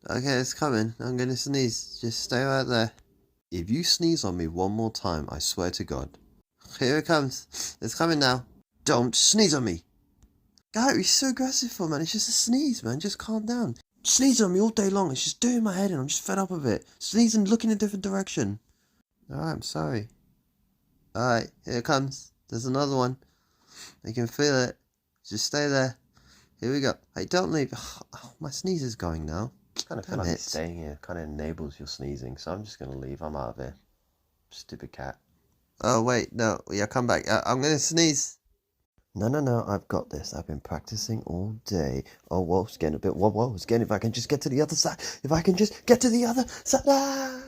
Okay, it's coming. I'm gonna sneeze. Just stay right there. If you sneeze on me one more time, I swear to God. Here it comes. It's coming now. Don't sneeze on me. God, you're so aggressive for, man. It's just a sneeze, man. Just calm down. Sneeze on me all day long. It's just doing my head in. I'm just fed up of it. Sneeze and look in a different direction. Alright, I'm sorry. Alright, here it comes. There's another one. I can feel it. Just stay there. Here we go. Hey, don't leave. Oh, my sneeze is going now. I kind of feel like staying here kind of enables your sneezing, so I'm just going to leave. I'm out of here. Stupid cat. Oh, wait. No. Yeah, come back. I'm going to sneeze. No, I've got this. I've been practicing all day. Oh, whoa, it's getting a bit... Whoa, it's getting... If I can just get to the other side. If I can just get to the other side. Ah!